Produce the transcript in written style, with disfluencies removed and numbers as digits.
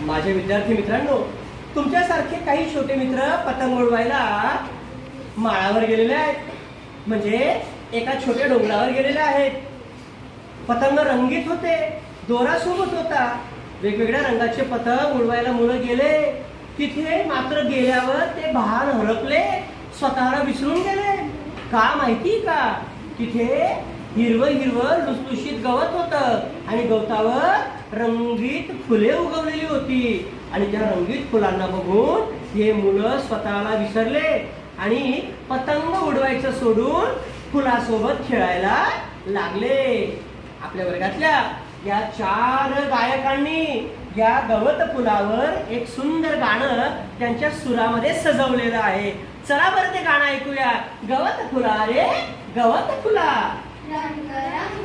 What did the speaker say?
माझे विद्यार्थी मित्रांनो, तुमच्यासारखे काही छोटे मित्र पतंग उडवायला माळावर गेलेले आहेत, म्हणजे एका छोट्या डोंगरावर गेलेले आहेत. पतंग रंगीत होते, दोरा सोबत होता. वेगवेगळ्या रंगाचे पतंग उडवायला मुलं गेले. तिथे मात्र गेल्यावर ते भान हरपले, स्वतःला विसरून गेले. का माहिती का? तिथे हिरवं हिरवं लुसलुशीत गवत होतं आणि गवतावर रंगीत फुले उगवलेली होती. आणि त्या रंगीत फुलांना बघून हे मुलं स्वतःला विसरले आणि पतंग उडवायचं सोडून फुलासोबत खेळायला लागले. आपल्या वर्गातल्या या 4 गायकांनी या गवत फुलावर एक सुंदर गाणं त्यांच्या सुरामध्ये सजवलेलं आहे. चला बरं ते गाणं ऐकूया. गवत फुला रे गवत फुला, रंग रंग